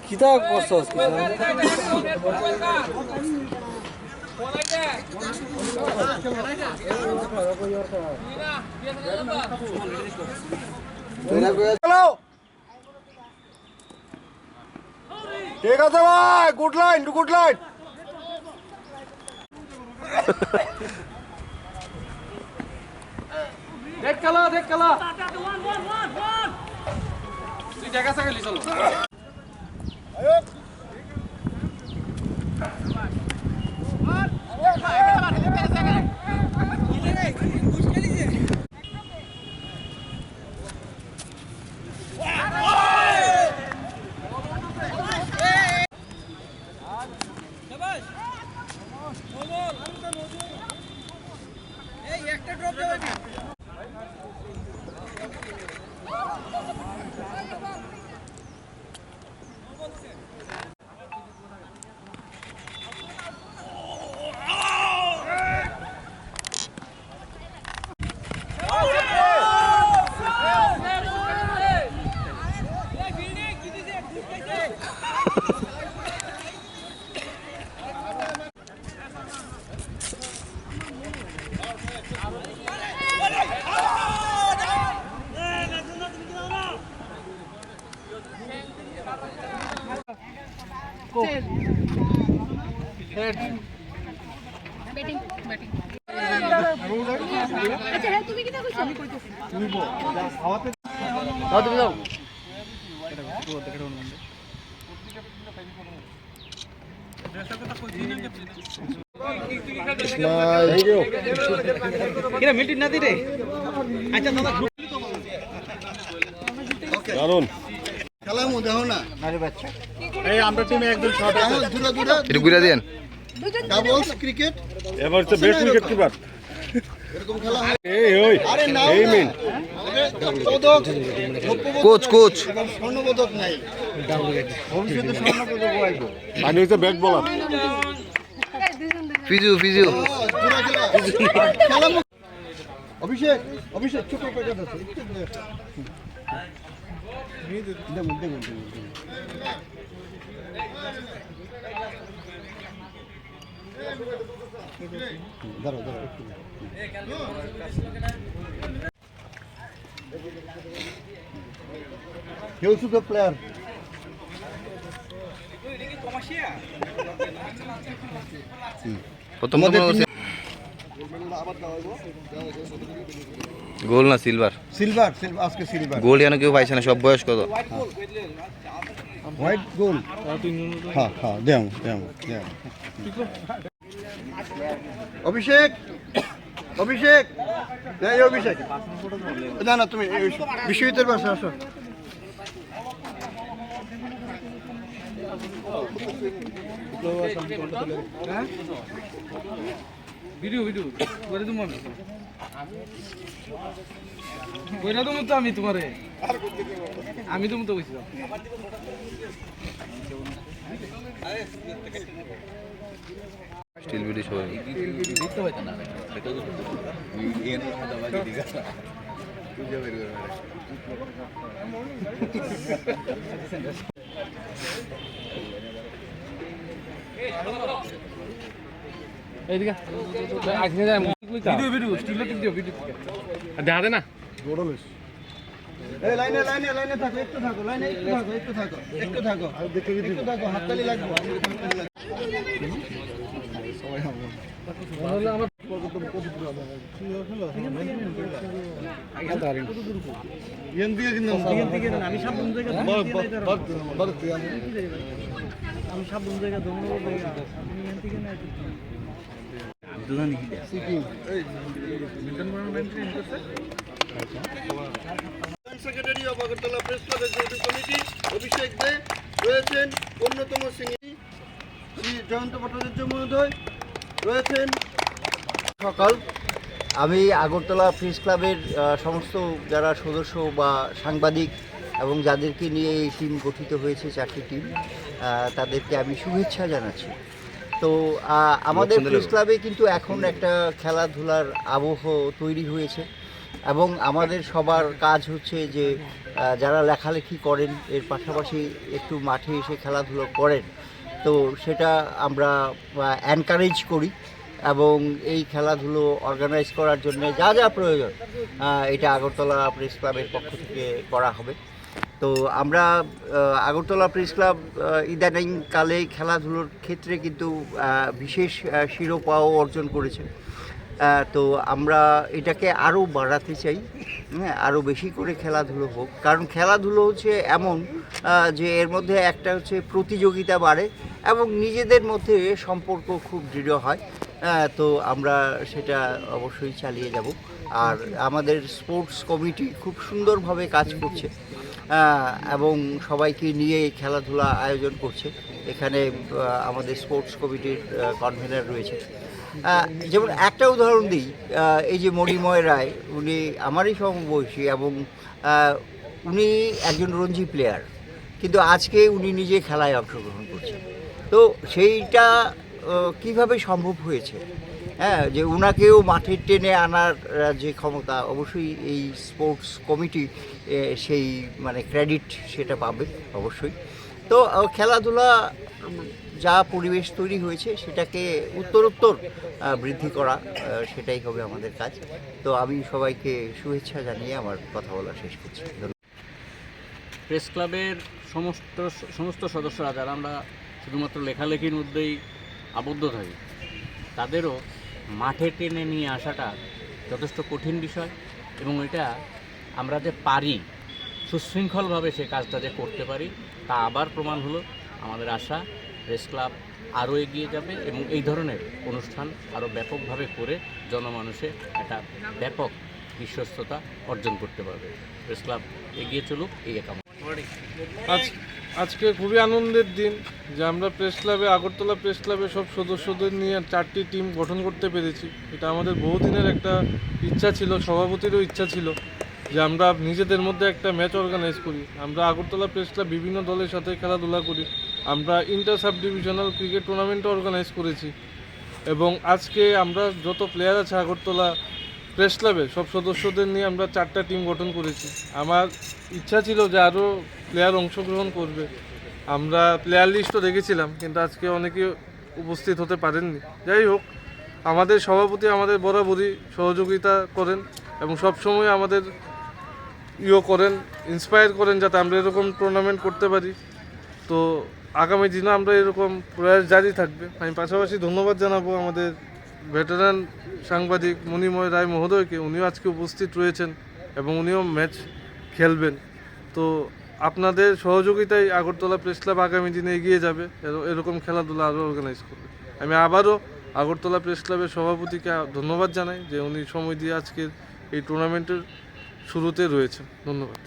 কিতা করছস ঠিক আছে ভাই, গুড লাইন গুড লাইন। দেখ খেলা দেখ খেলা, তুই দেখা খেলি চলো। কোচ কোচ স্বর্ণপদক নাই, ভবিষ্যতে স্বর্ণপদক আইব। আমি হচ্ছে ব্যাট বলার, ফিজিও ফিজিও। অভিষেক অভিষেক ছোট পেটা আছে, দাঁড়াও দাঁড়াও একটু। He also the player. গোল না সিলভার? সিলভার সিলভার আজকে সিলভার। গোল যেন কেউ পাইছে না, সব বয়স কত? হোয়াইট গোল। হ্যাঁ হ্যাঁ দেও দেও দেও। অভিষেক অভিষেক এই অভিষেক, না না তুমি বিশ্বজিতের পাশে আসো। ভিডিও ভিডিও করে তুমি কইরা তো মতো আমি তোমারে আমি তো মতো কইছিলাম। স্টিল ভিডিও সবাই দেখতে পাইতা না, এটা তো এর কথা বাকি দিগা তুই যা বের করে এইদিকে আজকে যাই video video still video video দেখা দে না গোড়লস। এই লাইনে লাইনে লাইনে থাকো, একটু থাকো, লাইনে একটু থাকো, একটু থাকো, একটু থাকো, আর দেখে একটু থাকো, হাততালি লাগবে, হাততালি লাগবে সবাই। আমরা আমার কত দূর হবে ইয়ান দিকে কিন্তু আমি সব বন্ধ জায়গা, আমি সব বন্ধ জায়গা ধন্যবাদ আপনি ইয়ান থেকে না দুধানি সিকিম এই মিল্টন মনোমেন্ট করছে। Secretary of Agartala press club executive committee Abhishek Dey রয়েছেন, অন্যতম সিঙ্গি শ্রী জয়ন্ত ভট্টাচার্য মহোদয় রয়েছেন। সকাল আমি আগরতলা প্রেস ক্লাবের সমস্ত যারা সদস্য বা সাংবাদিক এবং যাদেরকে নিয়ে এই টিম গঠিত হয়েছে, 4টি টিম, তাদেরকে আমি শুভেচ্ছা জানাচ্ছি। তো আমাদের প্রেস ক্লাবে কিন্তু এখন একটা খেলাধুলার আবহ তৈরি হয়েছে এবং আমাদের সবার কাজ হচ্ছে যে যারা লেখালেখি করেন এর পাশাপাশি একটু মাঠে এসে খেলাধুলো করেন, তো সেটা আমরা এনকারেজ করি এবং এই খেলাধুলো অর্গানাইজ করার জন্য যা যা প্রয়োজন এটা আগরতলা প্রেস ক্লাবের পক্ষ থেকে করা হবে। তো আমরা আগরতলা প্রেস ক্লাব ইদানিংকালে খেলাধুলোর ক্ষেত্রে কিন্তু বিশেষ শিরোপাও অর্জন করেছে। তো আমরা এটাকে আরও বাড়াতে চাই, হ্যাঁ, আরও বেশি করে খেলাধুলো হোক, কারণ খেলাধুলো হচ্ছে এমন যে এর মধ্যে একটা হচ্ছে প্রতিযোগিতা বাড়ে এবং নিজেদের মধ্যে সম্পর্ক খুব দৃঢ় হয়। তো আমরা সেটা অবশ্যই চালিয়ে যাব। আর আমাদের স্পোর্টস কমিটি খুব সুন্দরভাবে কাজ করছে এবং সবাইকে নিয়ে খেলাধুলা আয়োজন করছে। এখানে আমাদের স্পোর্টস কমিটির কনভেনার রয়েছে। যেমন একটা উদাহরণ দিই, এই যে মণিময় রায়, উনি আমারই সমবয়সী এবং উনি একজন রঞ্জি প্লেয়ার, কিন্তু আজকে উনি নিজে খেলায় অংশগ্রহণ করছেন। তো সেইটা কিভাবে সম্ভব হয়েছে, হ্যাঁ, যে উনাকেও মাঠে টেনে আনার যে ক্ষমতা, অবশ্যই এই স্পোর্টস কমিটি সেই মানে ক্রেডিট সেটা পাবে অবশ্যই। তো খেলাধুলা যা পরিবেশ তৈরি হয়েছে সেটাকে উত্তরোত্তর বৃদ্ধি করা, সেটাই হবে আমাদের কাজ। তো আমি সবাইকে শুভেচ্ছা জানিয়ে আমার কথা বলা শেষ করছি। প্রেস ক্লাবের সমস্ত সদস্যরা, যারা আমরা শুধুমাত্র লেখালেখির মধ্যেই আবদ্ধ থাকি, তাদেরও মাঠে টেনে নিয়ে আসাটা যথেষ্ট কঠিন বিষয় এবং এটা আমরা যে পারি সুশৃঙ্খলভাবে সে কাজটা যে করতে পারি তা আবার প্রমাণ হলো। আমাদের আশা প্রেস ক্লাব আরও এগিয়ে যাবে এবং এই ধরনের অনুষ্ঠান আরও ব্যাপকভাবে করে জনমানুষে একটা ব্যাপক বিশ্বস্ততা অর্জন করতে পারবে। প্রেস ক্লাব এগিয়ে চলুক, এই কামনা। আজকে খুবই আনন্দের দিন যে আমরা প্রেস ক্লাবে, আগরতলা প্রেস ক্লাবের সব সদস্যদের নিয়ে 4টি টিম গঠন করতে পেরেছি। এটা আমাদের বহুদিনের একটা ইচ্ছা ছিল, সভাপতিরও ইচ্ছা ছিল যে আমরা নিজেদের মধ্যে একটা ম্যাচ অর্গানাইজ করি। আমরা আগরতলা প্রেস ক্লাব বিভিন্ন দলের সাথে খেলাধুলা করি, আমরা ইন্টার সাব ডিভিশনাল ক্রিকেট টুর্নামেন্টও অর্গানাইজ করেছি এবং আজকে আমরা যত প্লেয়ার আছে আগরতলা প্রেস ক্লাবের সব সদস্যদের নিয়ে আমরা 4টা টিম গঠন করেছি। আমার ইচ্ছা ছিল যে আরও প্লেয়ার অংশগ্রহণ করবে। আমরা প্লেয়ার লিস্টও দেখেছিলাম, কিন্তু আজকে অনেকে উপস্থিত হতে পারেননি। যাই হোক, আমাদের সভাপতি আমাদের বরাবরই সহযোগিতা করেন এবং সবসময় আমাদের করেন, ইন্সপায়ার করেন যাতে আমরা এরকম টুর্নামেন্ট করতে পারি। তো আগামী দিনে আমরা এরকম প্রয়াস জারি থাকবে। আমি পাশাপাশি ধন্যবাদ জানাবো আমাদের ভেটারান সাংবাদিক মণিময় রায় মহোদয়কে, উনিও আজকে উপস্থিত রয়েছেন এবং উনিও ম্যাচ খেলবেন। তো আপনাদের সহযোগিতায় আগরতলা প্রেস ক্লাব আগামী দিনে এগিয়ে যাবে, এরকম খেলাধুলা আরও অর্গানাইজ করবে। আমি আবারও আগরতলা প্রেস ক্লাবের সভাপতিকে ধন্যবাদ জানাই যে উনি সময় দিয়ে আজকের এই টুর্নামেন্টের শুরুতে রয়েছেন। ধন্যবাদ।